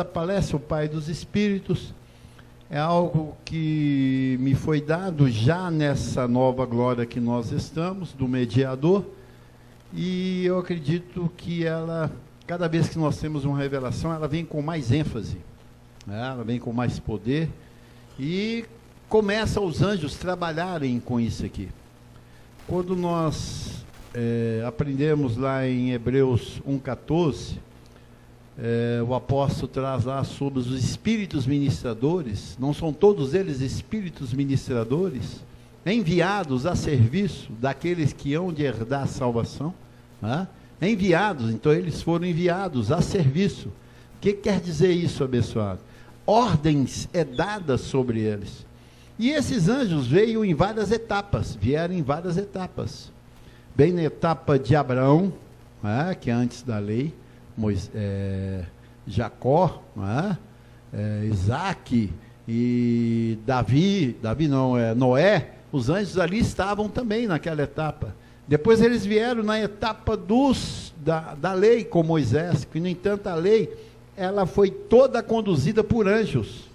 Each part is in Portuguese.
essa palestra, o Pai dos Espíritos, é algo que me foi dado já nessa nova glória que nós estamos, do mediador, e eu acredito que ela, cada vez que nós temos uma revelação, ela vem com mais ênfase, né? Ela vem com mais poder, e começa os anjos trabalharem com isso aqui. Quando nós aprendemos lá em Hebreus 1,14, o apóstolo traz lá sobre os espíritos ministradores, não são todos eles espíritos ministradores, enviados a serviço daqueles que hão de herdar a salvação, né? Enviados, então eles foram enviados a serviço. O que quer dizer isso, abençoado? Ordens é dadas sobre eles. E esses anjos vieram em várias etapas, bem na etapa de Abraão, né, que é antes da lei, Jacó, né, Isaac e Noé, os anjos ali estavam também naquela etapa. Depois eles vieram na etapa da lei com Moisés, que no entanto a lei, ela foi toda conduzida por anjos.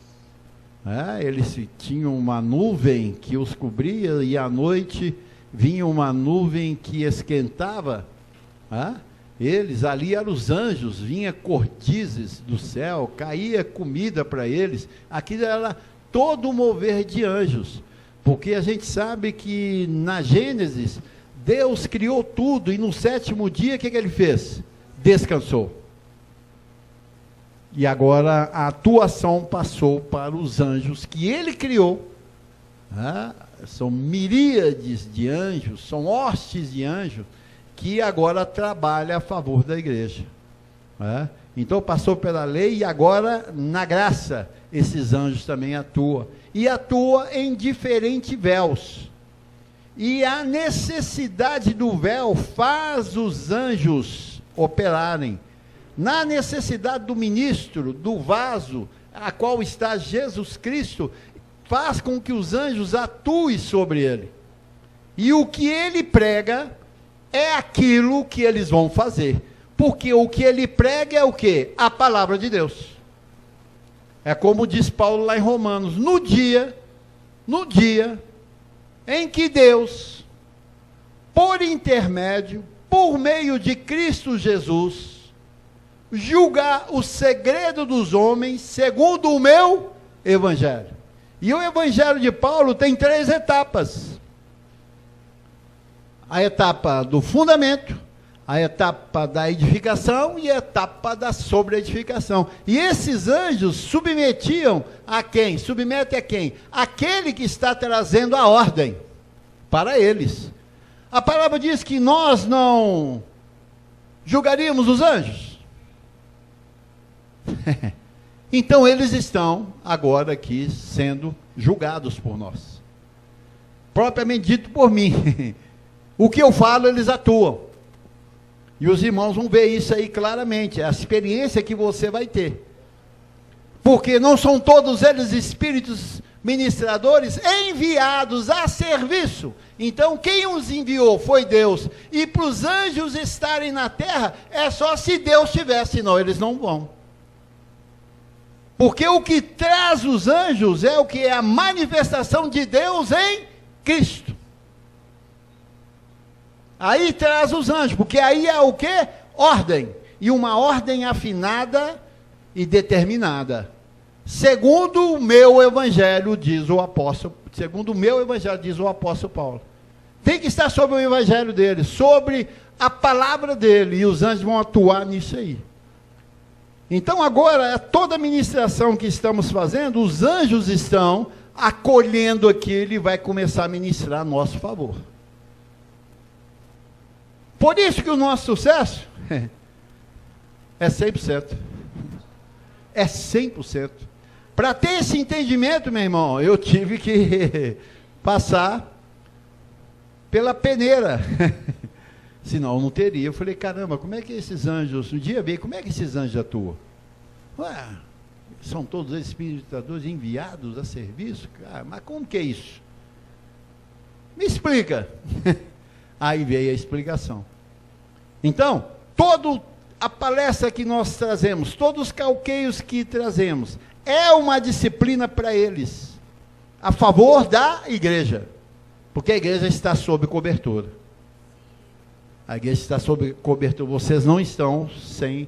Eles tinham uma nuvem que os cobria e à noite vinha uma nuvem que esquentava. Eles ali eram os anjos, vinha cordizes do céu, caía comida para eles. Aquilo era todo o mover de anjos, porque a gente sabe que na Gênesis Deus criou tudo e no sétimo dia o que ele fez? Descansou. E agora a atuação passou para os anjos que ele criou. São miríades de anjos, são hostes de anjos, que agora trabalham a favor da igreja. Então passou pela lei e agora na graça, esses anjos também atuam. E atuam em diferentes véus. E a necessidade do véu faz os anjos operarem. Na necessidade do ministro, do vaso, a qual está Jesus Cristo, faz com que os anjos atuem sobre ele. E o que ele prega é aquilo que eles vão fazer. Porque o que ele prega é o quê? A palavra de Deus. É como diz Paulo lá em Romanos, no dia em que Deus, por intermédio, por meio de Cristo Jesus, julgar o segredo dos homens segundo o meu evangelho. E o evangelho de Paulo tem 3 etapas. A etapa do fundamento, a etapa da edificação e a etapa da sobreedificação. E esses anjos submetiam a quem? Submete a quem? Aquele que está trazendo a ordem para eles. A palavra diz que nós não julgaríamos os anjos. Então eles estão agora aqui sendo julgados por nós, propriamente dito por mim. O que eu falo eles atuam, e os irmãos vão ver isso aí claramente, é a experiência que você vai ter, porque não são todos eles espíritos ministradores enviados a serviço. Então quem os enviou foi Deus, e para os anjos estarem na terra, é só se Deus tivesse, senão eles não vão. Porque o que traz os anjos é o que é a manifestação de Deus em Cristo. Aí traz os anjos, porque aí é o que? Ordem. E uma ordem afinada e determinada. Segundo o meu evangelho, diz o apóstolo Paulo. Tem que estar sobre o evangelho dele, sobre a palavra dele, e os anjos vão atuar nisso aí. Então agora, toda a ministração que estamos fazendo, os anjos estão acolhendo aquilo e vai começar a ministrar a nosso favor. Por isso que o nosso sucesso é 100%. É 100%. Para ter esse entendimento, meu irmão, eu tive que passar pela peneira. Senão eu não teria. Eu falei, caramba, como é que esses anjos, um dia veio, como é que esses anjos atuam? Ué, são todos espíritos enviados a serviço? Cara, mas como que é isso? Me explica. Aí veio a explicação. Então, toda a palestra que nós trazemos, todos os calqueios que trazemos, é uma disciplina para eles, a favor da igreja, porque a igreja está sob cobertura. A igreja está sob cobertura, vocês não estão sem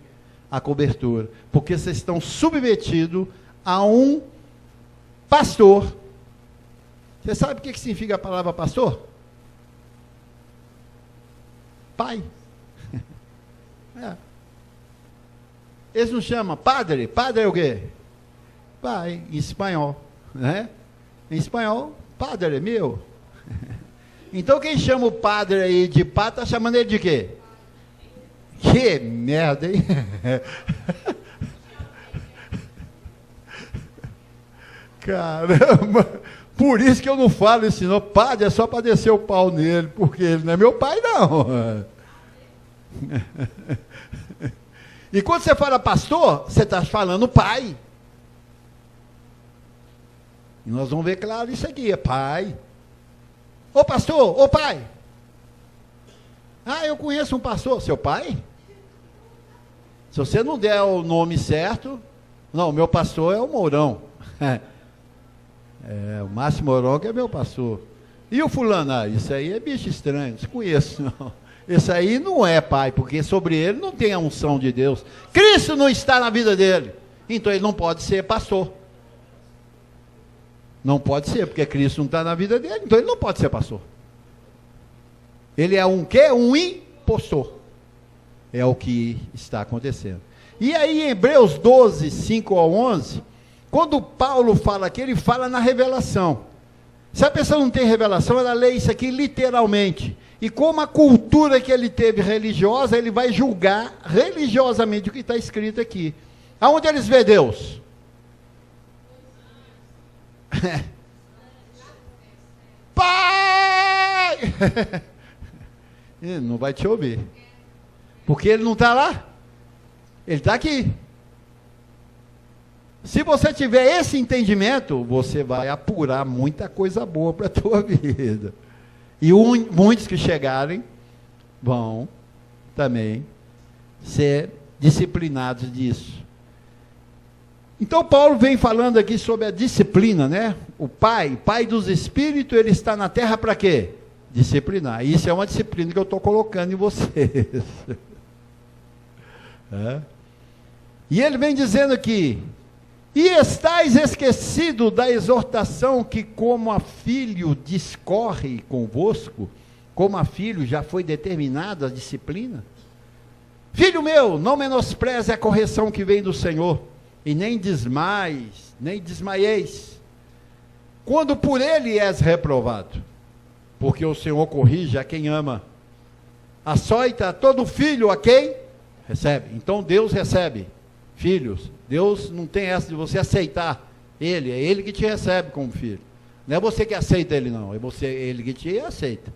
a cobertura, porque vocês estão submetidos a um pastor. Você sabe o que significa a palavra pastor? Pai. É. Eles não chamam padre? Padre é o quê? Pai, em espanhol, né? Em espanhol, padre é meu. Então quem chama o padre aí de pai, está chamando ele de quê? Que merda, hein? Caramba, por isso que eu não falo isso, não. Padre é só para descer o pau nele, porque ele não é meu pai, não. E quando você fala pastor, você está falando pai. E nós vamos ver claro isso aqui, é pai. Ô pastor, ô pai. Ah, eu conheço um pastor, seu pai? Se você não der o nome certo, não, meu pastor é o Mourão. É, o Márcio Mourão que é meu pastor. E o fulano? Ah, isso aí é bicho estranho, não conheço não. Esse aí não é pai, porque sobre ele não tem a unção de Deus. Cristo não está na vida dele, então ele não pode ser pastor. Não pode ser, porque Cristo não está na vida dele, então ele não pode ser pastor. Ele é um quê? Um impostor. É o que está acontecendo. E aí em Hebreus 12, 5 ao 11, quando Paulo fala aqui, ele fala na revelação. Se a pessoa não tem revelação, ela lê isso aqui literalmente. E como a cultura que ele teve religiosa, ele vai julgar religiosamente o que está escrito aqui. Aonde eles vê Deus? Pai! Ele não vai te ouvir. Porque ele não está lá. Ele está aqui. Se você tiver esse entendimento, você vai apurar muita coisa boa para a tua vida. E muitos que chegarem vão também ser disciplinados disso. Então Paulo vem falando aqui sobre a disciplina, né? O pai dos espíritos, ele está na terra para quê? Disciplinar. Isso é uma disciplina que eu estou colocando em vocês. É. E ele vem dizendo aqui: e estáis esquecido da exortação que como a filho discorre convosco, como a filho já foi determinada a disciplina? Filho meu, não menospreze a correção que vem do Senhor, e nem desmaieis, quando por ele és reprovado, porque o Senhor corrige a quem ama, açoita todo filho a quem recebe. Então Deus recebe filhos. Deus não tem essa de você aceitar ele, é ele que te recebe como filho. Não é você que aceita ele, não, é ele que te aceita.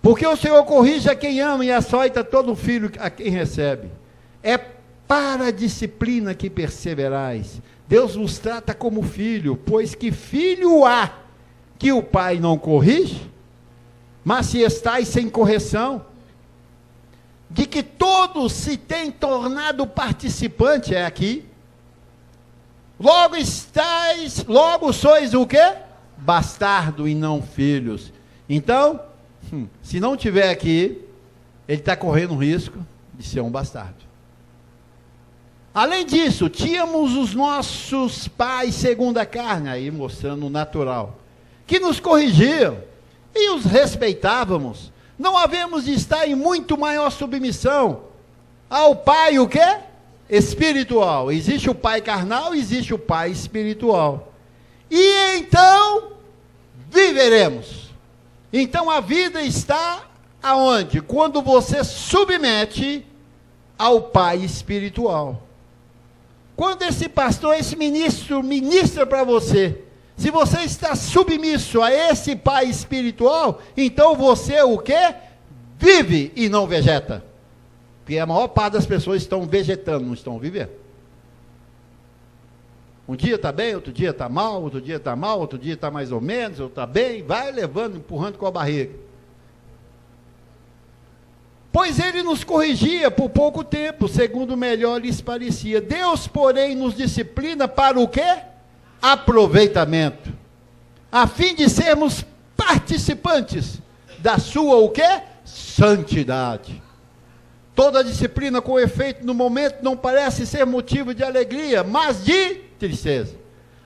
Porque o Senhor corrige a quem ama e açoita todo filho a quem recebe. É para a disciplina que perseverais. Deus vos trata como filho, pois que filho há que o pai não corrige? Mas se estáis sem correção, de que todos se têm tornado participante, é aqui, logo sois o quê? Bastardo e não filhos. Então, se não tiver aqui, ele está correndo o risco de ser um bastardo. Além disso, tínhamos os nossos pais segundo a carne, aí mostrando o natural, que nos corrigiam e os respeitávamos. Não havemos de estar em muito maior submissão ao pai, o quê? Espiritual. Existe o pai carnal, existe o pai espiritual. E então, viveremos. Então a vida está aonde? Quando você submete ao pai espiritual. Quando esse pastor, esse ministro, ministra para você, se você está submisso a esse pai espiritual, então você o quê? Vive e não vegeta. Porque a maior parte das pessoas estão vegetando, não estão vivendo. Um dia está bem, outro dia está mal, outro dia está mal, outro dia está mais ou menos, outro está bem, vai levando, empurrando com a barriga. pois ele nos corrigia por pouco tempo, segundo melhor lhes parecia. Deus, porém, nos disciplina para o quê? Aproveitamento, a fim de sermos participantes da sua o quê? Santidade. Toda disciplina com efeito no momento não parece ser motivo de alegria, mas de tristeza.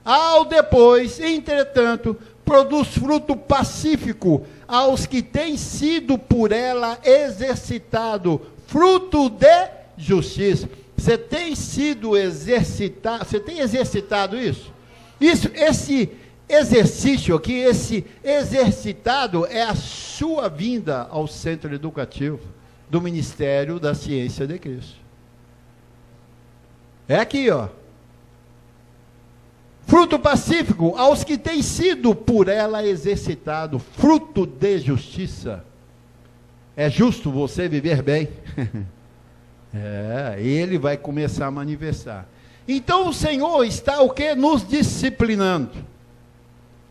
Ao depois, entretanto, produz fruto pacífico aos que têm sido por ela exercitado, fruto de justiça. Você tem sido exercitado, você tem exercitado isso? Esse exercício aqui, esse exercitado é a sua vinda ao centro educativo do Ministério da Ciência de Cristo. É aqui, ó. Fruto pacífico aos que têm sido por ela exercitado, fruto de justiça. É justo você viver bem? Ele vai começar a manifestar. Então o Senhor está o quê? Nos disciplinando.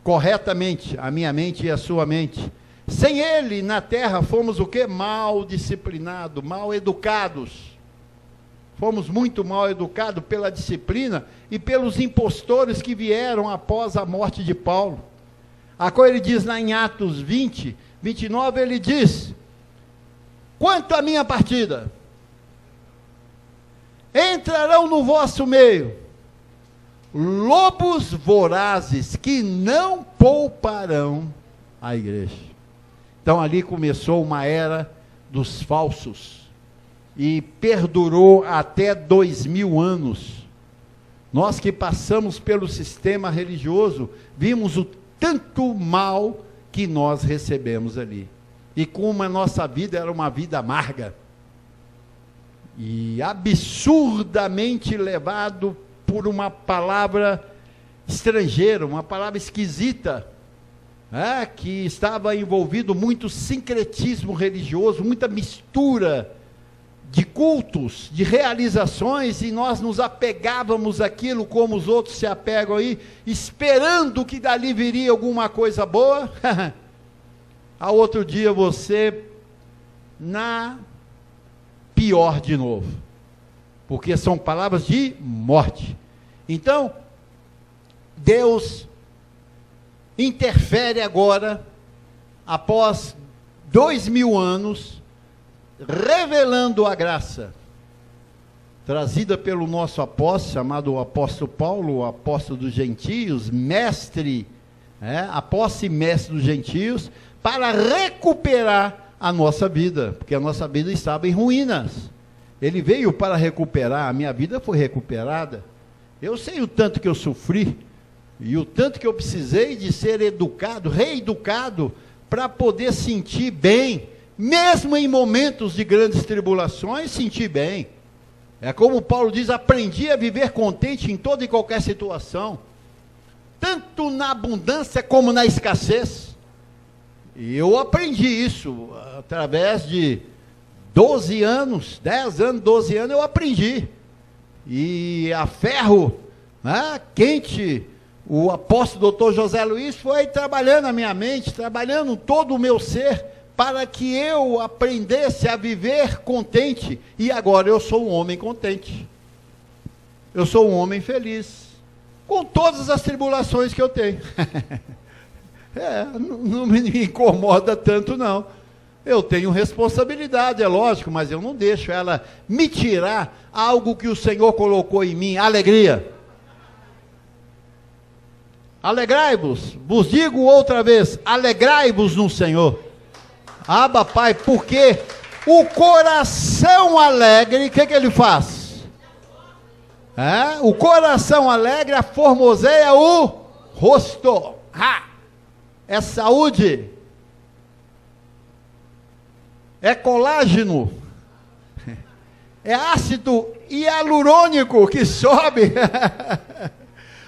Corretamente, a minha mente e a sua mente. Sem Ele, na terra, fomos o quê? Mal disciplinados, mal educados. Fomos muito mal educados pela disciplina e pelos impostores que vieram após a morte de Paulo. A qual ele diz lá em Atos 20, 29, ele diz: quanto à minha partida, entrarão no vosso meio lobos vorazes que não pouparão a igreja. Então ali começou uma era dos falsos e perdurou até 2000 anos. Nós que passamos pelo sistema religioso, vimos o tanto mal que nós recebemos ali. E como a nossa vida era uma vida amarga, e absurdamente levado por uma palavra estrangeira, uma palavra esquisita, que estava envolvido muito sincretismo religioso, muita mistura de cultos, de realizações, e nós nos apegávamos àquilo como os outros se apegam aí, esperando que dali viria alguma coisa boa. Ao outro dia você na pior de novo, porque são palavras de morte. Então Deus interfere agora, após 2000 anos, revelando a graça, trazida pelo nosso apóstolo, chamado apóstolo Paulo, o apóstolo dos gentios, mestre, apóstolo e mestre dos gentios, para recuperar a nossa vida, porque a nossa vida estava em ruínas. Ele veio para recuperar, a minha vida foi recuperada. Eu sei o tanto que eu sofri, e o tanto que eu precisei de ser educado, reeducado, para poder sentir bem, mesmo em momentos de grandes tribulações, sentir bem. É como Paulo diz: aprendi a viver contente em toda e qualquer situação, tanto na abundância como na escassez. E eu aprendi isso, através de 12 anos, 10 anos, 12 anos, eu aprendi. E a ferro, quente, o apóstolo Dr. José Luiz foi trabalhando a minha mente, trabalhando todo o meu ser, para que eu aprendesse a viver contente, e agora eu sou um homem contente, eu sou um homem feliz, com todas as tribulações que eu tenho. Não me incomoda tanto não, eu tenho responsabilidade, é lógico, mas eu não deixo ela me tirar algo que o Senhor colocou em mim, alegria. Alegrai-vos, vos digo outra vez, alegrai-vos no Senhor. Abba, Pai, porque o coração alegre, o que ele faz? O coração alegre aformoseia o rosto. É saúde, é colágeno, é ácido hialurônico que sobe.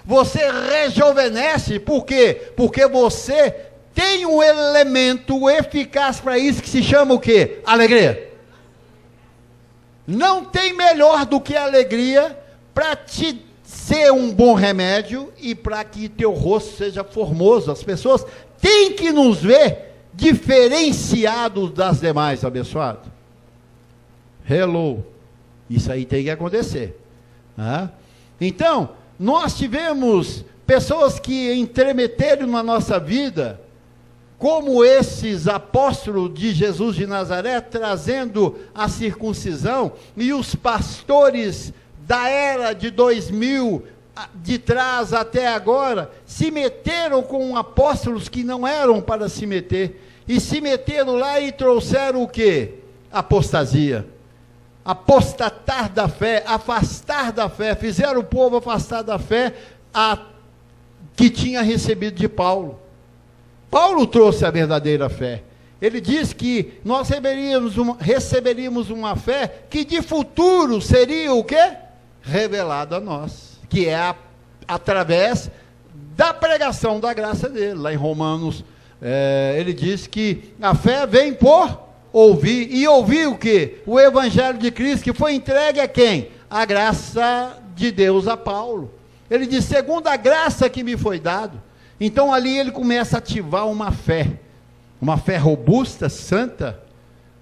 Você rejuvenesce, por quê? Porque você tem um elemento eficaz para isso, que se chama o quê? Alegria. Não tem melhor do que a alegria para te ser um bom remédio e para que teu rosto seja formoso. As pessoas têm que nos ver diferenciados das demais, abençoado. Hello. Isso aí tem que acontecer. Né? Então, nós tivemos pessoas que entremeteram na nossa vida, como esses apóstolos de Jesus de Nazaré, trazendo a circuncisão, e os pastores da era de 2000, de trás até agora, se meteram com apóstolos que não eram para se meter, e se meteram lá e trouxeram o quê? Apostasia. Apostatar da fé, afastar da fé, fizeram o povo afastar da fé que tinha recebido de Paulo. Paulo trouxe a verdadeira fé. Ele diz que nós receberíamos uma fé que de futuro seria o quê? Revelada a nós, que é através da pregação da graça dele. Lá em Romanos, ele diz que a fé vem por ouvir, e ouvir o quê? O Evangelho de Cristo, que foi entregue a quem? A graça de Deus a Paulo. Ele diz, segundo a graça que me foi dado. Então ali ele começa a ativar uma fé robusta, santa,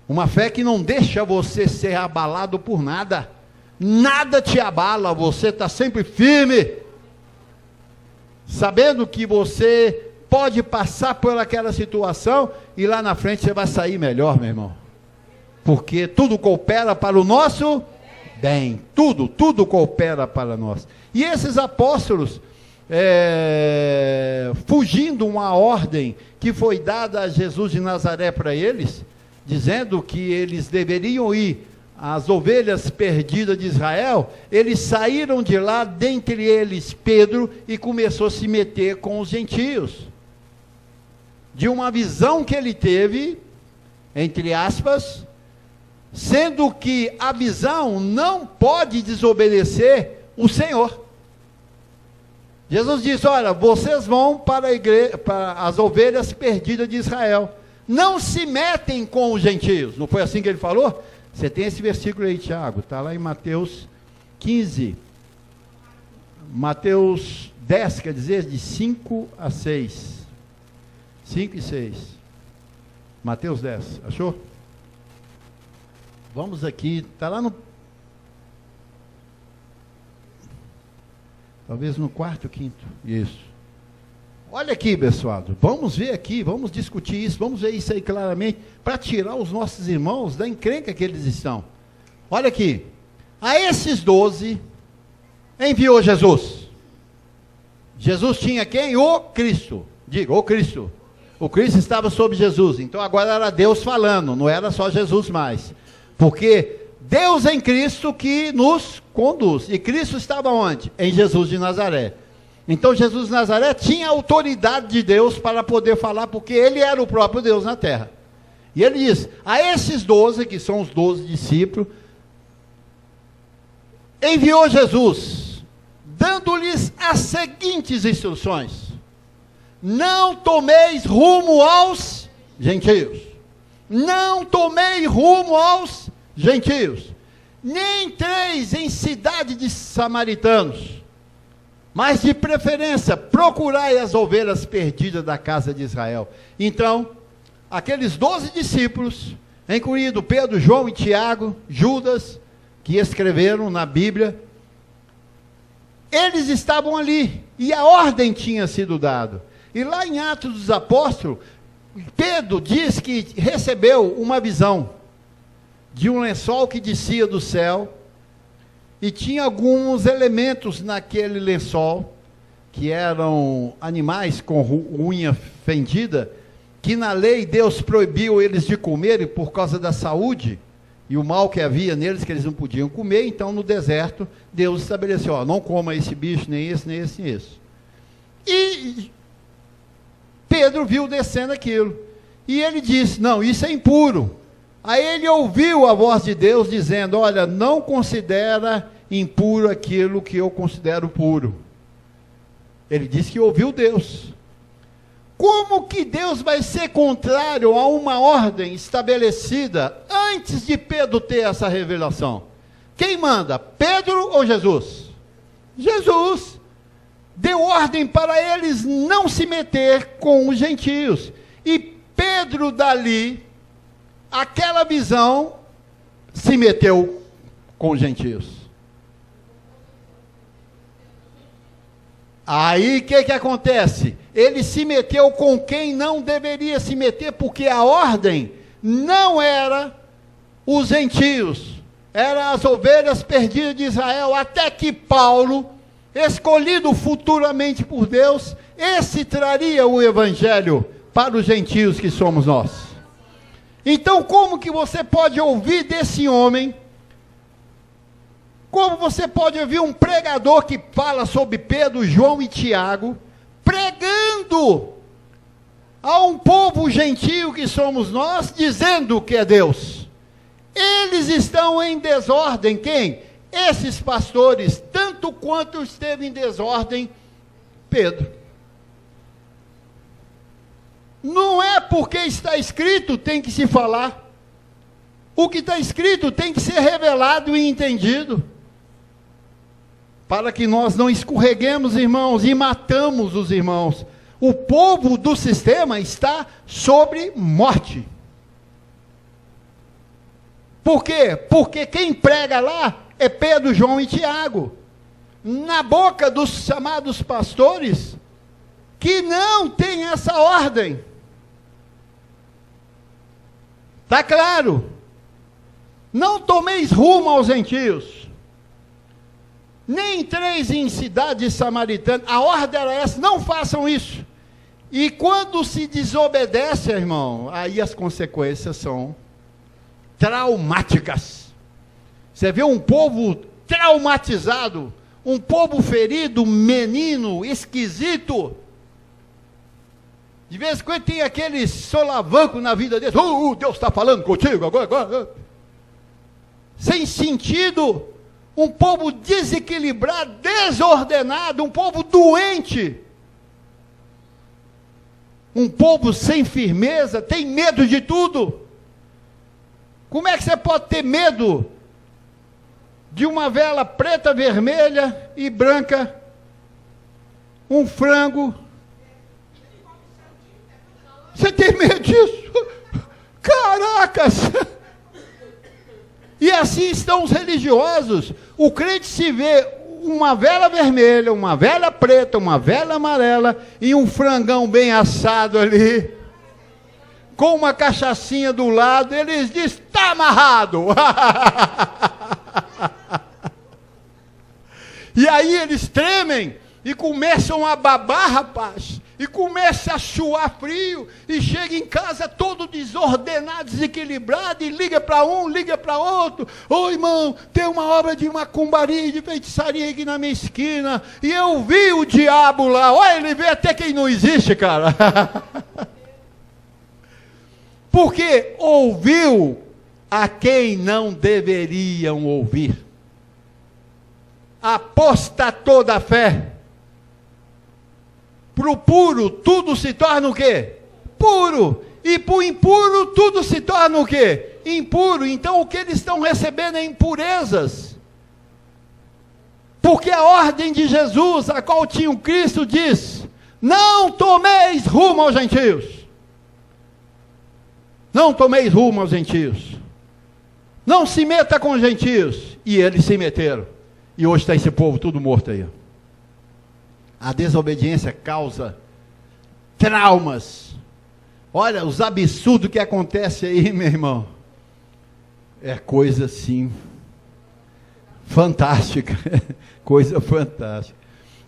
uma fé que não deixa você ser abalado por nada. Nada te abala, você está sempre firme, sabendo que você pode passar por aquela situação e lá na frente você vai sair melhor, meu irmão, porque tudo coopera para o nosso bem, tudo coopera para nós. E esses apóstolos, fugindo uma ordem que foi dada a Jesus de Nazaré para eles, dizendo que eles deveriam ir às ovelhas perdidas de Israel, eles saíram de lá, dentre eles Pedro, e começou a se meter com os gentios, de uma visão que ele teve, entre aspas, sendo que a visão não pode desobedecer o Senhor. Jesus disse, olha, vocês vão para a igreja, para as ovelhas perdidas de Israel, não se metem com os gentios. Não foi assim que ele falou? Você tem esse versículo aí, Tiago, está lá em Mateus 15, Mateus 10, quer dizer, de 5 a 6, 5 e 6, Mateus 10, achou? Vamos aqui, está lá no, talvez no quarto, quinto, isso. Olha aqui, pessoal, vamos ver aqui, vamos discutir isso, vamos ver isso aí claramente, para tirar os nossos irmãos da encrenca que eles estão. Olha aqui, a esses 12, enviou Jesus. Jesus tinha quem? O Cristo. Diga, o Cristo. O Cristo estava sobre Jesus, então agora era Deus falando, não era só Jesus mais. Porque Deus em Cristo que nos conduz. E Cristo estava onde? Em Jesus de Nazaré. Então Jesus de Nazaré tinha autoridade de Deus para poder falar, porque ele era o próprio Deus na terra. E ele diz, a esses 12, que são os 12 discípulos, enviou Jesus, dando-lhes as seguintes instruções: não tomeis rumo aos gentios. Não tomei rumo aos gentios, nem entreis em cidade de samaritanos, mas de preferência procurai as ovelhas perdidas da casa de Israel. Então, aqueles 12 discípulos, incluindo Pedro, João e Tiago, Judas, que escreveram na Bíblia, eles estavam ali, e a ordem tinha sido dada. E lá em Atos dos Apóstolos, Pedro diz que recebeu uma visão de um lençol que descia do céu, e tinha alguns elementos naquele lençol, que eram animais com unha fendida, que na lei Deus proibiu eles de comerem por causa da saúde, e o mal que havia neles, que eles não podiam comer. Então no deserto, Deus estabeleceu, ó, não coma esse bicho, nem esse, nem esse, nem esse. E Pedro viu descendo aquilo, e ele disse, não, isso é impuro. Aí ele ouviu a voz de Deus dizendo, olha, não considera impuro aquilo que eu considero puro. Ele disse que ouviu Deus. Como que Deus vai ser contrário a uma ordem estabelecida antes de Pedro ter essa revelação? Quem manda, Pedro ou Jesus? Jesus deu ordem para eles não se meter com os gentios. E Pedro dali, aquela visão, se meteu com os gentios. Aí o que acontece? Ele se meteu com quem não deveria se meter, porque a ordem não era os gentios, eram as ovelhas perdidas de Israel, até que Paulo, escolhido futuramente por Deus, esse traria o evangelho para os gentios que somos nós. Então, como que você pode ouvir desse homem? Como você pode ouvir um pregador que fala sobre Pedro, João e Tiago, pregando a um povo gentio que somos nós, dizendo que é Deus? Eles estão em desordem. Quem? Esses pastores, tanto quanto esteve em desordem Pedro. Não é porque está escrito tem que se falar. O que está escrito tem que ser revelado e entendido, para que nós não escorreguemos, irmãos, e matamos os irmãos. O povo do sistema está sobre morte. Por quê? Porque quem prega lá é Pedro, João e Tiago, na boca dos chamados pastores, que não tem essa ordem. Está claro? Não tomeis rumo aos gentios, nem entreis em cidades samaritanas. A ordem era essa: não façam isso. E quando se desobedece, irmão, aí as consequências são traumáticas. Você vê um povo traumatizado, um povo ferido, menino, esquisito. De vez em quando tem aquele solavanco na vida deles. Deus está falando contigo agora. Sem sentido. Um povo desequilibrado, desordenado, um povo doente. Um povo sem firmeza, tem medo de tudo. Como é que você pode ter medo de uma vela preta, vermelha e branca, um frango? Você tem medo disso? Caracas! E assim estão os religiosos. O crente se vê uma vela vermelha, uma vela preta, uma vela amarela e um frangão bem assado ali, com uma cachaçinha do lado. Eles dizem: está amarrado. E aí eles tremem e começam a babar, rapaz, e começa a suar frio, e chega em casa todo desordenado, desequilibrado, e liga para um, liga para outro: ô irmão, tem uma obra de macumbaria, de feitiçaria aqui na minha esquina, e eu vi o diabo lá. Olha, ele vê até quem não existe, cara. Porque ouviu a quem não deveriam ouvir. Apostatou da fé. Para o puro, tudo se torna o quê? Puro. E para o impuro, tudo se torna o quê? Impuro. Então o que eles estão recebendo é impurezas. Porque a ordem de Jesus, a qual tinha o Cristo, diz: não tomeis rumo aos gentios. Não tomeis rumo aos gentios. Não se meta com os gentios. E eles se meteram. E hoje está esse povo tudo morto aí. A desobediência causa traumas. Olha, os absurdos que acontecem aí, meu irmão. É coisa assim, fantástica. Coisa fantástica.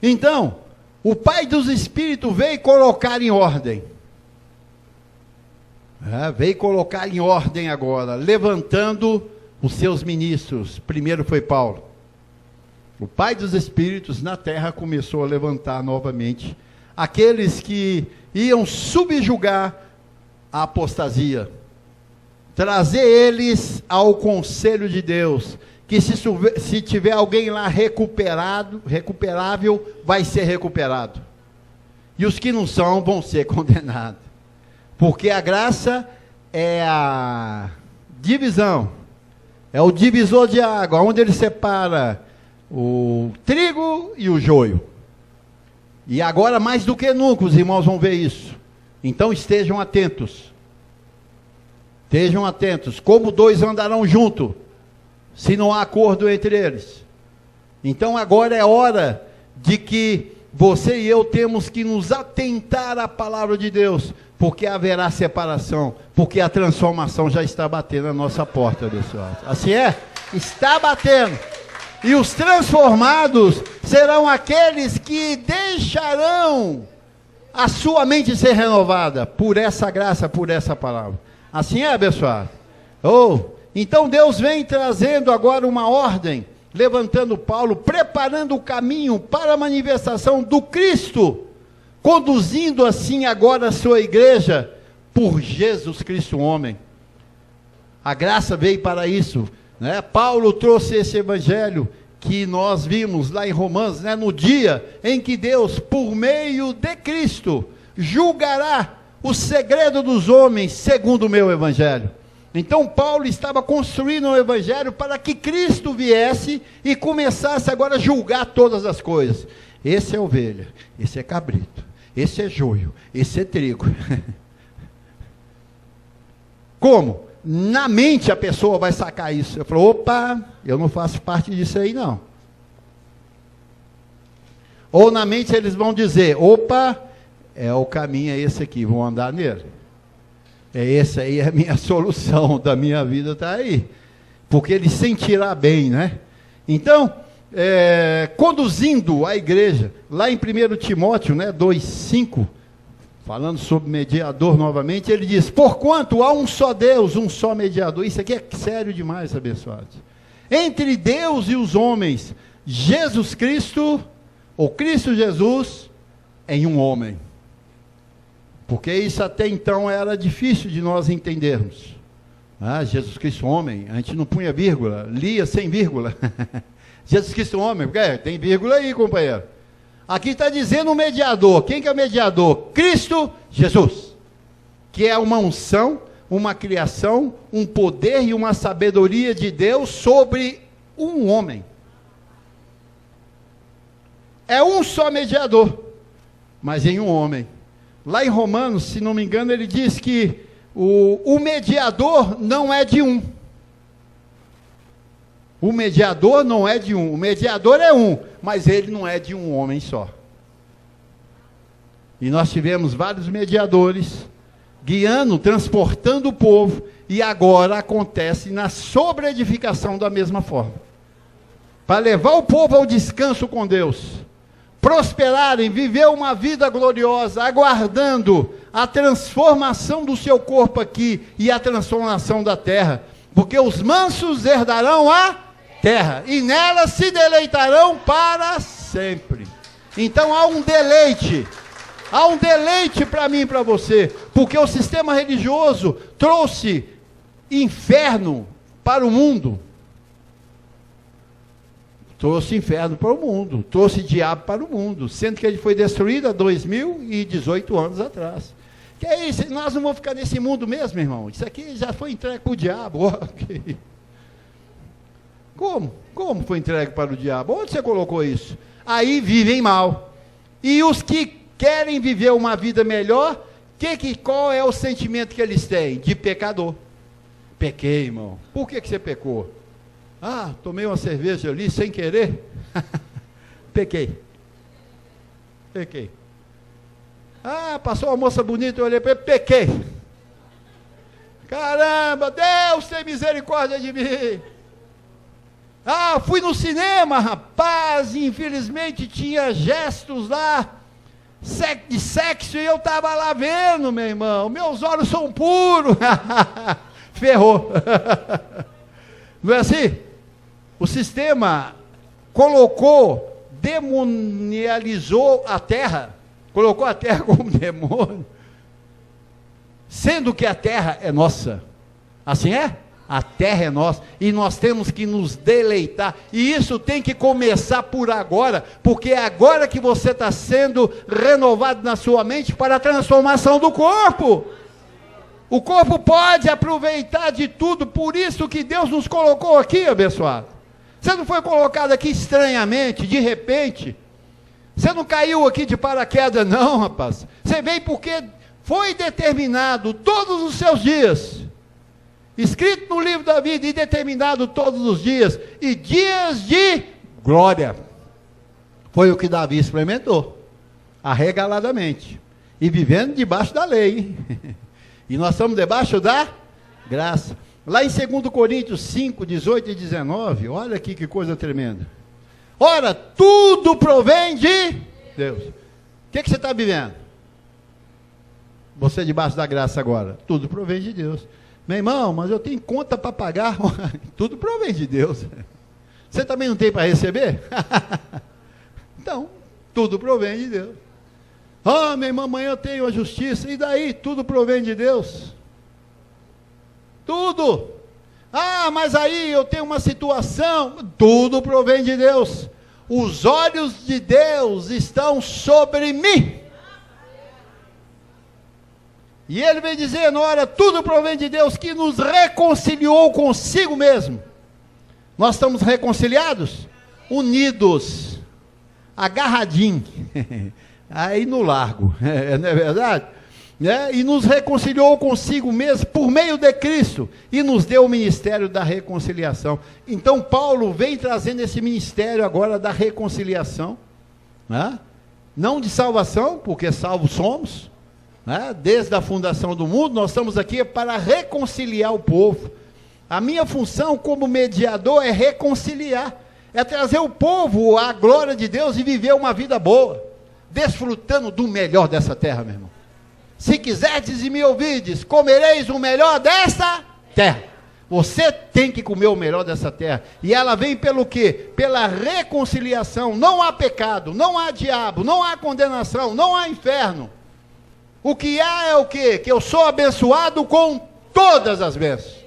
Então, o Pai dos Espíritos veio colocar em ordem. Veio colocar em ordem agora, levantando os seus ministros. Primeiro foi Paulo. O Pai dos Espíritos na terra começou a levantar novamente aqueles que iam subjugar a apostasia, trazer eles ao conselho de Deus, que se tiver alguém lá recuperável, vai ser recuperado, e os que não são vão ser condenados, porque a graça é a divisão, é o divisor de água, onde ele separa o trigo e o joio. E agora mais do que nunca os irmãos vão ver isso. Então estejam atentos. Estejam atentos. Como dois andarão juntos, se não há acordo entre eles. Então agora é hora de que você e eu temos que nos atentar à palavra de Deus, porque haverá separação, porque a transformação já está batendo na nossa porta, pessoal. Assim é? Está batendo. E os transformados serão aqueles que deixarão a sua mente ser renovada por essa graça, por essa palavra. Assim é, pessoal? Então Deus vem trazendo agora uma ordem, levantando Paulo, preparando o caminho para a manifestação do Cristo, conduzindo assim agora a sua igreja por Jesus Cristo homem. A graça veio para isso, né? Paulo trouxe esse evangelho que nós vimos lá em Romanos, né? No dia em que Deus, por meio de Cristo, julgará o segredo dos homens segundo o meu evangelho. Então Paulo estava construindo um evangelho para que Cristo viesse e começasse agora a julgar todas as coisas. Esse é ovelha, esse é cabrito, esse é joio, esse é trigo. Como? Na mente a pessoa vai sacar isso. Eu falo, opa, eu não faço parte disso aí não. Ou na mente eles vão dizer, opa, o caminho é esse aqui, vão andar nele. Essa aí é a minha solução da minha vida, está aí. Porque ele sentirá bem, né? Então, conduzindo a igreja, lá em 1 Timóteo, né, 2,5, falando sobre mediador novamente, ele diz, porquanto há um só Deus, um só mediador. Isso aqui é sério demais, abençoados. Entre Deus e os homens, Jesus Cristo, ou Cristo Jesus, em um homem. Porque isso até então era difícil de nós entendermos. Jesus Cristo homem, a gente não punha vírgula, lia sem vírgula. Jesus Cristo homem, porque tem vírgula aí, companheiro. Aqui está dizendo o mediador. Quem que é o mediador? Cristo Jesus. Que é uma unção, uma criação, um poder e uma sabedoria de Deus sobre um homem. É um só mediador, mas em um homem. Lá em Romanos, se não me engano, ele diz que o mediador não é de um. O mediador não é de um. O mediador é um, mas ele não é de um homem só. E nós tivemos vários mediadores guiando, transportando o povo, e agora acontece na sobreedificação da mesma forma. Para levar o povo ao descanso com Deus, prosperarem, viver uma vida gloriosa, aguardando a transformação do seu corpo aqui e a transformação da terra, porque os mansos herdarão a terra e nela se deleitarão para sempre. Então há um deleite para mim e para você, porque o sistema religioso trouxe inferno para o mundo. Trouxe inferno para o mundo, trouxe diabo para o mundo, sendo que ele foi destruído há 2018 anos atrás. Que é isso? Nós não vamos ficar nesse mundo mesmo, irmão? Isso aqui já foi entregue para o diabo. Como foi entregue para o diabo? Onde você colocou isso? Aí vivem mal. E os que querem viver uma vida melhor, qual é o sentimento que eles têm? De pecador. Pequei, irmão. Por que você pecou? Tomei uma cerveja ali sem querer. Pequei. Passou uma moça bonita, eu olhei para ele, pequei. Caramba, Deus tem misericórdia de mim. Fui no cinema, rapaz, e infelizmente tinha gestos lá de sexo e eu estava lá vendo, meu irmão. Meus olhos são puros. Ferrou. Não é assim? O sistema demonializou a terra, colocou a terra como demônio, sendo que a terra é nossa. Assim é? A terra é nossa, e nós temos que nos deleitar, e isso tem que começar por agora, porque é agora que você está sendo renovado na sua mente para a transformação do corpo. O corpo pode aproveitar de tudo, por isso que Deus nos colocou aqui, abençoado. Você não foi colocado aqui estranhamente, de repente. Você não caiu aqui de paraquedas, não, rapaz. Você veio porque foi determinado todos os seus dias. escrito no livro da vida e determinado todos os dias, e dias de glória. Foi o que Davi experimentou, arregaladamente, e vivendo debaixo da lei, hein? E nós estamos debaixo da graça. Lá em 2 Coríntios 5, 18 e 19, olha aqui que coisa tremenda. Ora, tudo provém de Deus. O que você está vivendo? Você debaixo da graça agora. Tudo provém de Deus. Meu irmão, mas eu tenho conta para pagar. Tudo provém de Deus. Você também não tem para receber? Então, tudo provém de Deus. Ah, meu irmão, amanhã eu tenho a justiça. E daí? Tudo provém de Deus. Tudo. Ah, mas aí eu tenho uma situação. Tudo provém de Deus. Os olhos de Deus estão sobre mim. E ele vem dizendo, ora, tudo provém de Deus, que nos reconciliou consigo mesmo. Nós estamos reconciliados? Unidos. Agarradinho. Aí no largo. Não é verdade? E nos reconciliou consigo mesmo por meio de Cristo e nos deu o ministério da reconciliação. Então Paulo vem trazendo esse ministério agora da reconciliação, não de salvação, porque salvos somos, desde a fundação do mundo. Nós estamos aqui para reconciliar o povo. A minha função como mediador é reconciliar, é trazer o povo à glória de Deus e viver uma vida boa, desfrutando do melhor dessa terra, meu irmão. Se quiserdes e me ouvides, comereis o melhor desta terra. Você tem que comer o melhor dessa terra. E ela vem pelo quê? Pela reconciliação. Não há pecado, não há diabo, não há condenação, não há inferno. O que há é o quê? Que eu sou abençoado com todas as bênçãos.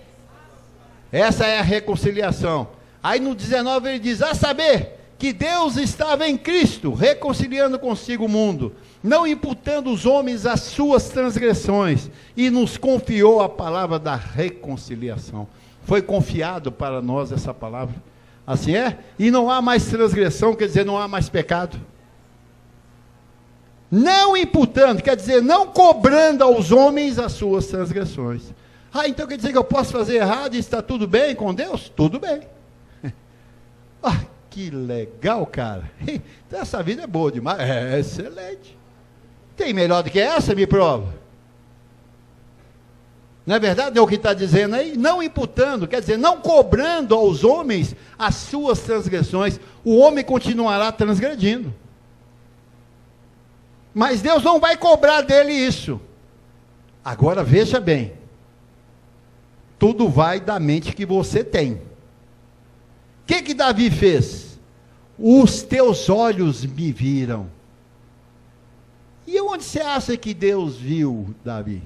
Essa é a reconciliação. Aí no 19 ele diz, a saber, que Deus estava em Cristo, reconciliando consigo o mundo, não imputando os homens as suas transgressões, e nos confiou a palavra da reconciliação. Foi confiado para nós essa palavra. Assim é? E não há mais transgressão, quer dizer, não há mais pecado. Não imputando, quer dizer, não cobrando aos homens as suas transgressões. Ah, então quer dizer que eu posso fazer errado e está tudo bem com Deus? Tudo bem. Ah, que legal, cara. Então essa vida é boa demais. É excelente. Tem melhor do que essa? Me prova. Não é verdade? É o que está dizendo aí? Não imputando, quer dizer, não cobrando aos homens as suas transgressões. O homem continuará transgredindo. Mas Deus não vai cobrar dele isso. Agora veja bem. Tudo vai da mente que você tem. O que Davi fez? Os teus olhos me viram. E onde você acha que Deus viu Davi?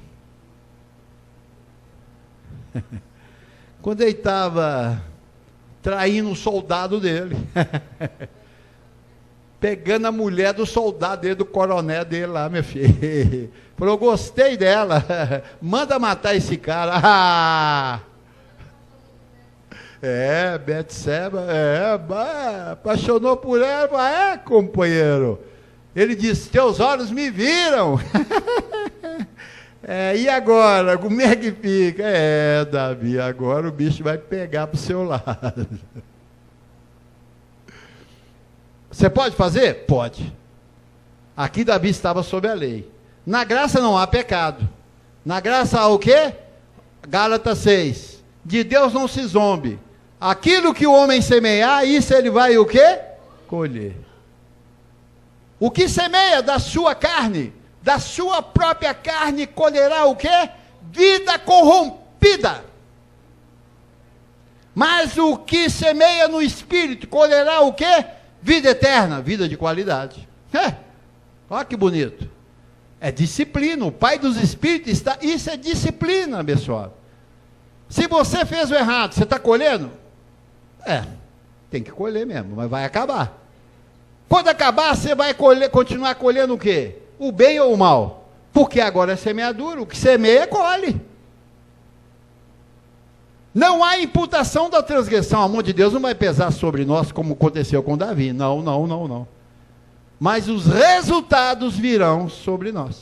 Quando ele estava traindo o soldado dele. Pegando a mulher do soldado dele, do coronel dele lá, meu filho. Falou, eu gostei dela. Manda matar esse cara. Betseba, apaixonou por ela, companheiro. Ele disse, teus olhos me viram. E agora, como é que fica? Davi, agora o bicho vai pegar para o seu lado. Você pode fazer? Pode. Aqui Davi estava sob a lei. Na graça não há pecado. Na graça há o quê? Gálatas 6. De Deus não se zombe. Aquilo que o homem semear, isso ele vai o quê? Colher. O que semeia da sua carne, da sua própria carne, colherá o quê? Vida corrompida. Mas o que semeia no Espírito, colherá o quê? Vida eterna, vida de qualidade. Olha que bonito. É disciplina, o Pai dos Espíritos está... Isso é disciplina, abençoado. Se você fez o errado, você está colhendo? Tem que colher mesmo, mas vai acabar. Quando acabar, você vai continuar colhendo o quê? O bem ou o mal? Porque agora é semeadura, o que semeia, colhe. Não há imputação da transgressão, a mão de Deus não vai pesar sobre nós, como aconteceu com Davi, não. Mas os resultados virão sobre nós.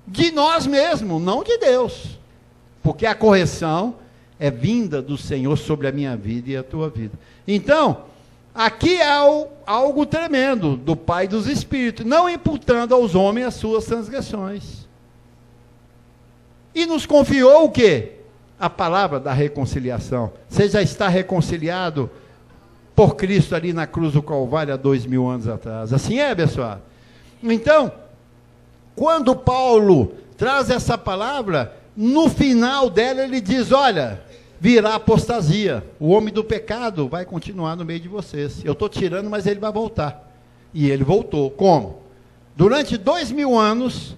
De nós mesmos, não de Deus. porque a correção é vinda do Senhor sobre a minha vida e a tua vida. Então, aqui é algo tremendo do Pai dos Espíritos, não imputando aos homens as suas transgressões. E nos confiou o quê? A palavra da reconciliação. Você já está reconciliado por Cristo ali na cruz do Calvário há 2000 anos atrás. Assim é, abençoado? Então, quando Paulo traz essa palavra, no final dela ele diz, olha, virá apostasia, o homem do pecado vai continuar no meio de vocês. Eu estou tirando, mas ele vai voltar. E ele voltou. Como? Durante 2000 anos,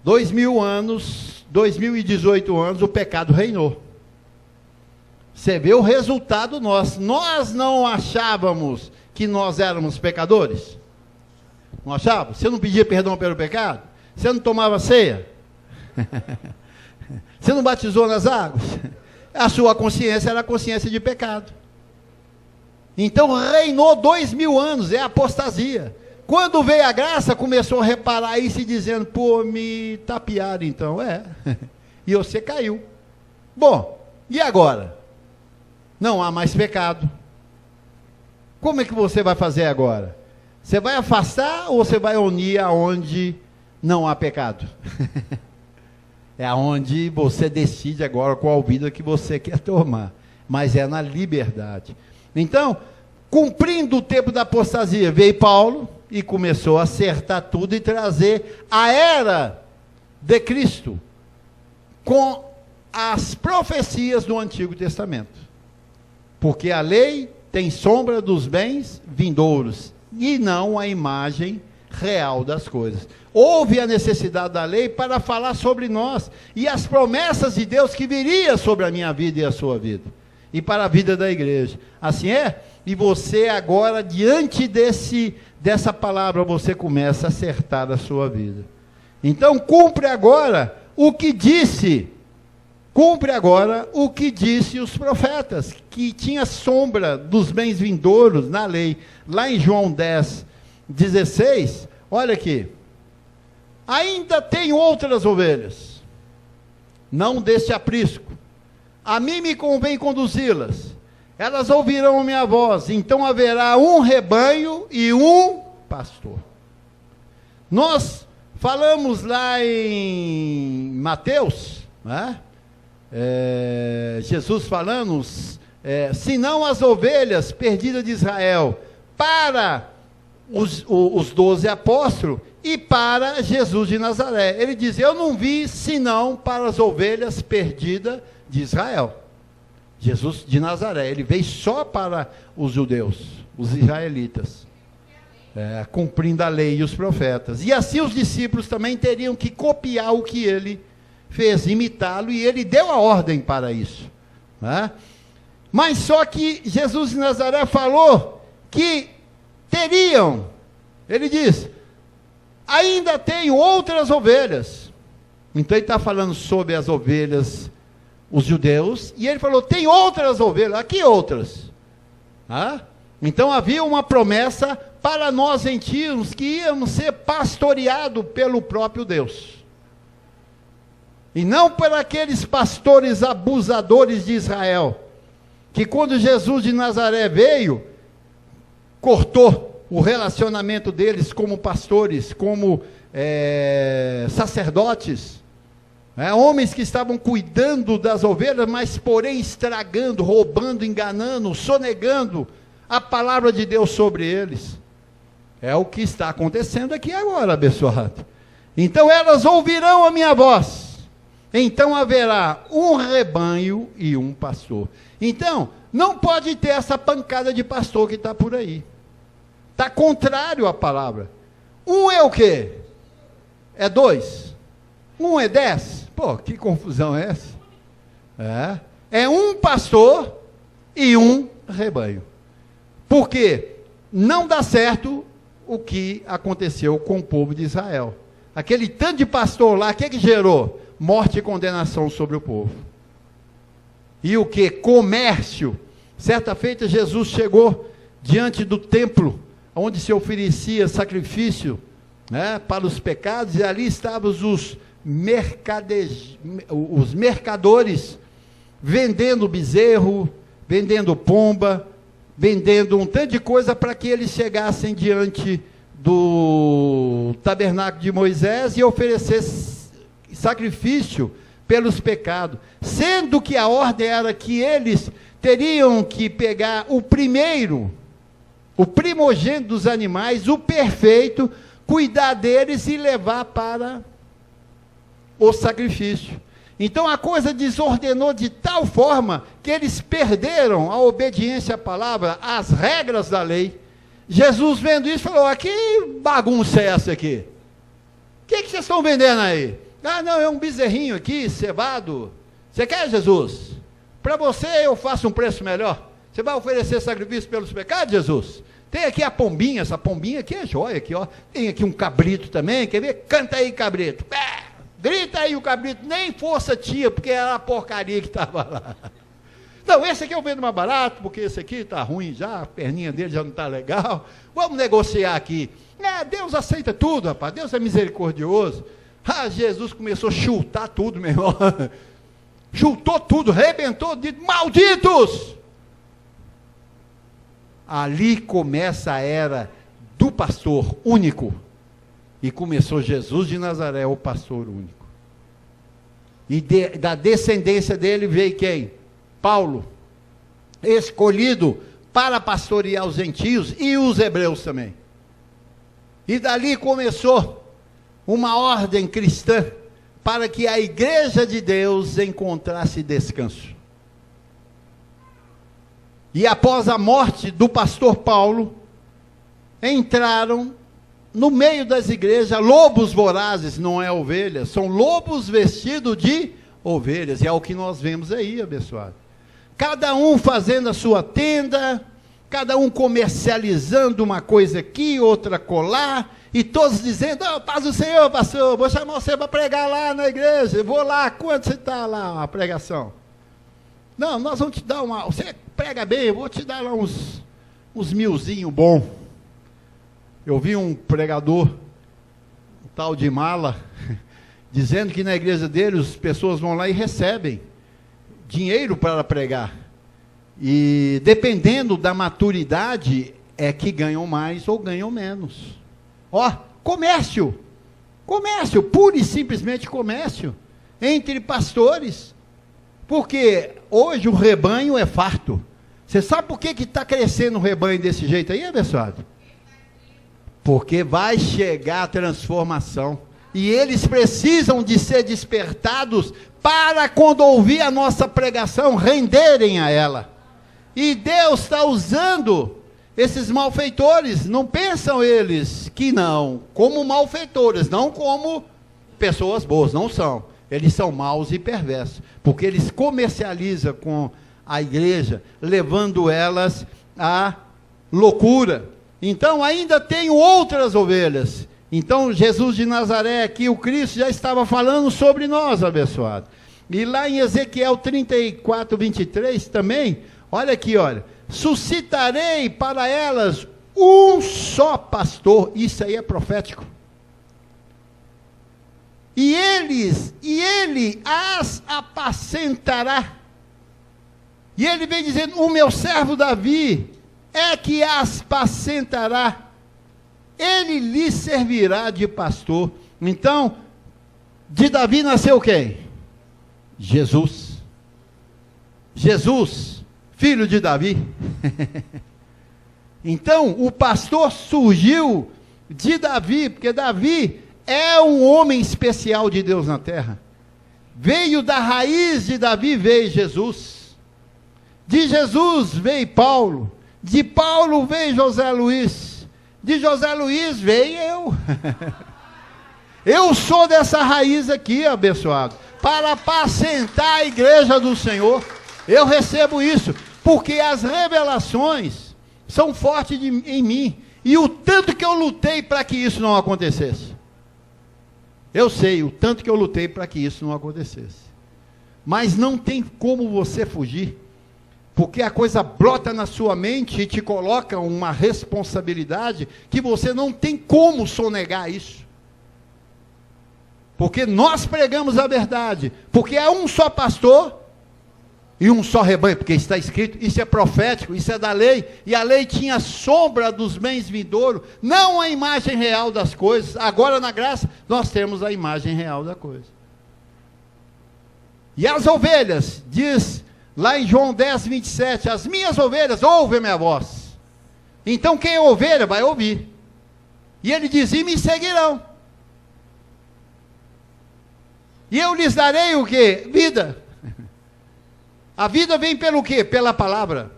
2018 anos, o pecado reinou. Você vê o resultado nosso. Nós não achávamos que nós éramos pecadores? Não achava? Você não pedia perdão pelo pecado? Você não tomava ceia? Você não batizou nas águas? A sua consciência era a consciência de pecado. Então reinou 2000 anos, é apostasia. Quando veio a graça, começou a reparar isso e dizendo, pô, me tapearam então, e você caiu. Bom, e agora? Não há mais pecado. Como é que você vai fazer agora? Você vai afastar ou você vai unir aonde não há pecado? É aonde você decide agora qual vida que você quer tomar. Mas é na liberdade. Então, cumprindo o tempo da apostasia, veio Paulo e começou a acertar tudo e trazer a era de Cristo com as profecias do Antigo Testamento. Porque a lei tem sombra dos bens vindouros e não a imagem real das coisas. Houve a necessidade da lei para falar sobre nós e as promessas de Deus que viria sobre a minha vida e a sua vida e para a vida da igreja. Assim é? E você agora, diante dessa palavra, você começa a acertar a sua vida. Então, cumpre agora o que disse os profetas, que tinha sombra dos bens vindouros na lei. Lá em João 10, 16, olha aqui. Ainda tenho outras ovelhas, não deste aprisco. A mim me convém conduzi-las. Elas ouvirão a minha voz, então haverá um rebanho e um pastor. Nós falamos lá em Mateus, né? Jesus falando, senão as ovelhas perdidas de Israel, para os 12 apóstolos e para Jesus de Nazaré. Ele diz, eu não vi senão para as ovelhas perdidas de Israel. Jesus de Nazaré, ele veio só para os judeus, os israelitas, cumprindo a lei e os profetas. E assim os discípulos também teriam que copiar o que ele fez, imitá-lo, e ele deu a ordem para isso, né? Mas só que Jesus de Nazaré falou que teriam, ele diz, ainda tenho outras ovelhas. Então ele está falando sobre as ovelhas, os judeus, e ele falou, tem outras ovelhas, aqui outras. Então havia uma promessa para nós gentios, que íamos ser pastoreados pelo próprio Deus. E não por aqueles pastores abusadores de Israel, que quando Jesus de Nazaré veio, cortou o relacionamento deles como pastores, como sacerdotes, homens que estavam cuidando das ovelhas, mas porém estragando, roubando, enganando, sonegando a palavra de Deus sobre eles. É o que está acontecendo aqui agora, abençoado. Então elas ouvirão a minha voz. Então haverá um rebanho e um pastor. Então, não pode ter essa pancada de pastor que está por aí. Está contrário à palavra. Um é o quê? É 2. Um é 10. Pô, que confusão é essa? É um pastor e um rebanho. Porque não dá certo o que aconteceu com o povo de Israel. Aquele tanto de pastor lá, o que gerou? Morte e condenação sobre o povo. E o que? Comércio. Certa feita Jesus chegou diante do templo, onde se oferecia sacrifício, para os pecados, e ali estavam os os mercadores vendendo bezerro, vendendo pomba, vendendo um tanto de coisa para que eles chegassem diante do tabernáculo de Moisés e oferecessem sacrifício pelos pecados, sendo que a ordem era que eles teriam que pegar o primeiro, o primogênito dos animais, o perfeito, cuidar deles e levar para o sacrifício. Então a coisa desordenou de tal forma que eles perderam a obediência à palavra, às regras da lei. Jesus, vendo isso, falou: que bagunça é essa aqui? O que vocês estão vendendo aí? Ah, não, é um bezerrinho aqui, cevado. Você quer, Jesus? Para você eu faço um preço melhor. Você vai oferecer sacrifício pelos pecados, Jesus? Tem aqui a pombinha, essa pombinha aqui é jóia, aqui, ó. Tem aqui um cabrito também, quer ver? Canta aí, cabrito. Grita aí o cabrito, nem força tinha, porque era a porcaria que estava lá. Não, esse aqui eu vendo mais barato, porque esse aqui está ruim já, a perninha dele já não está legal. Vamos negociar aqui. Deus aceita tudo, rapaz, Deus é misericordioso. Jesus começou a chutar tudo, meu irmão. Chutou tudo, arrebentou, disse: malditos! Ali começa a era do pastor único. E começou Jesus de Nazaré, o pastor único. E da descendência dele veio quem? Paulo, escolhido para pastorear os gentios e os hebreus também. E dali começou uma ordem cristã para que a igreja de Deus encontrasse descanso. E após a morte do pastor Paulo, entraram no meio das igrejas lobos vorazes, não é ovelhas, são lobos vestidos de ovelhas, e é o que nós vemos aí, abençoado. Cada um fazendo a sua tenda, cada um comercializando uma coisa aqui, outra colar, e todos dizendo: paz do Senhor, pastor, vou chamar você para pregar lá na igreja, eu vou lá, quando você está lá, a pregação? Não, nós vamos te dar você prega bem, eu vou te dar lá uns milzinho bom. Eu vi um pregador, um tal de Mala, dizendo que na igreja dele as pessoas vão lá e recebem dinheiro para pregar. E dependendo da maturidade, é que ganham mais ou ganham menos. Comércio, pura e simplesmente comércio, entre pastores. Porque hoje o rebanho é farto. Você sabe por que está crescendo o rebanho desse jeito aí, abençoado? Porque vai chegar a transformação. E eles precisam de ser despertados para, quando ouvir a nossa pregação, renderem a ela. E Deus está usando esses malfeitores. Não pensam eles que não, como malfeitores, não como pessoas boas, não são. Eles são maus e perversos, porque eles comercializam com a igreja, levando elas à loucura. Então ainda tenho outras ovelhas. Então Jesus de Nazaré aqui, o Cristo, já estava falando sobre nós, abençoado. E lá em Ezequiel 34, 23 também, olha aqui, olha: suscitarei para elas um só pastor. Isso aí é profético. E ele as apacentará. E ele vem dizendo: o meu servo Davi é que as apacentará. Ele lhe servirá de pastor. Então, de Davi nasceu quem? Jesus. Jesus, filho de Davi. Então, o pastor surgiu de Davi, porque Davi é um homem especial de Deus na terra. Veio da raiz de Davi, veio Jesus. De Jesus veio Paulo. De Paulo veio José Luiz. De José Luiz veio eu. Eu sou dessa raiz aqui, abençoado, para apacentar a igreja do Senhor. Eu recebo isso, porque as revelações são fortes em mim. E o tanto que eu lutei para que isso não acontecesse. Eu sei o tanto que eu lutei para que isso não acontecesse. Mas não tem como você fugir. Porque a coisa brota na sua mente e te coloca uma responsabilidade que você não tem como sonegar isso. Porque nós pregamos a verdade. Porque é um só pastor e um só rebanho. Porque está escrito, isso é profético, isso é da lei. E a lei tinha sombra dos bens vindouros, não a imagem real das coisas. Agora na graça, nós temos a imagem real da coisa. E as ovelhas, diz lá em João 10, 27, as minhas ovelhas ouvem a minha voz. Então quem é ovelha vai ouvir. E ele diz, e me seguirão. E eu lhes darei o quê? Vida. A vida vem pelo quê? Pela palavra,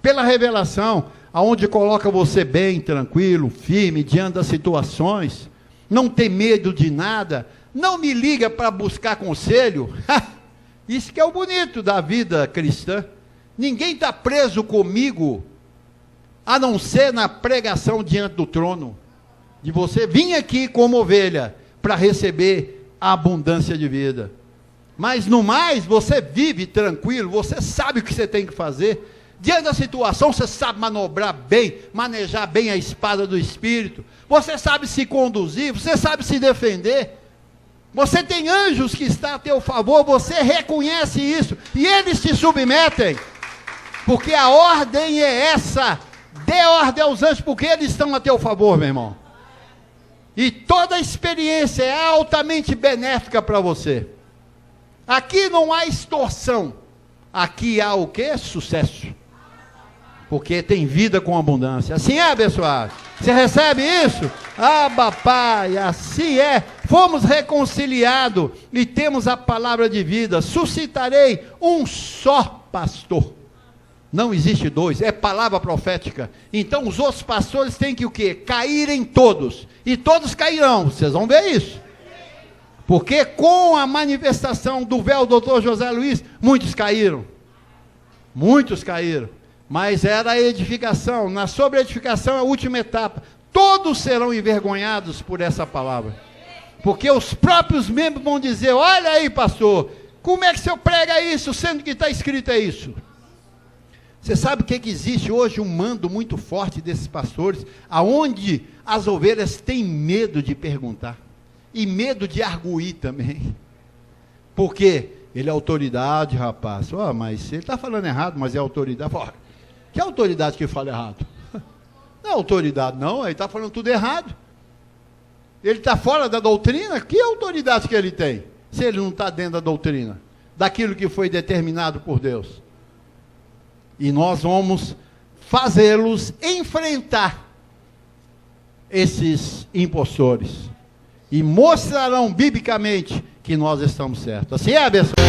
pela revelação, aonde coloca você bem, tranquilo, firme, diante das situações, não tem medo de nada, não me liga para buscar conselho. Isso que é o bonito da vida cristã. Ninguém está preso comigo, a não ser na pregação diante do trono, de você vir aqui como ovelha, para receber a abundância de vida. Mas no mais, você vive tranquilo, você sabe o que você tem que fazer, diante da situação, você sabe manobrar bem, manejar bem a espada do Espírito, você sabe se conduzir, você sabe se defender, você tem anjos que estão a teu favor, você reconhece isso, e eles te submetem, porque a ordem é essa, dê ordem aos anjos, porque eles estão a teu favor, meu irmão. E toda a experiência é altamente benéfica para você. Aqui não há extorsão. Aqui há o quê? Sucesso. Porque tem vida com abundância. Assim é, abençoado. Você recebe isso? Abba, Pai, assim é. Fomos reconciliados e temos a palavra de vida. Suscitarei um só pastor. Não existe dois, é palavra profética. Então os outros pastores têm que o quê? Caírem todos. E todos cairão, vocês vão ver isso. Porque com a manifestação do véu do Dr. José Luiz, muitos caíram. Muitos caíram. Mas era a edificação, na sobre-edificação é a última etapa. Todos serão envergonhados por essa palavra. Porque os próprios membros vão dizer, olha aí pastor, como é que o senhor prega isso, sendo que está escrito é isso? Você sabe o que existe hoje? Um mando muito forte desses pastores, aonde as ovelhas têm medo de perguntar, e medo de arguir também, porque ele é autoridade, rapaz, mas ele está falando errado, mas é autoridade. Que autoridade que fala errado? Não é autoridade não, ele está falando tudo errado, ele está fora da doutrina, que autoridade que ele tem, se ele não está dentro da doutrina, daquilo que foi determinado por Deus? E nós vamos fazê-los enfrentar esses impostores. E mostrarão biblicamente que nós estamos certos. Assim é, abençoado.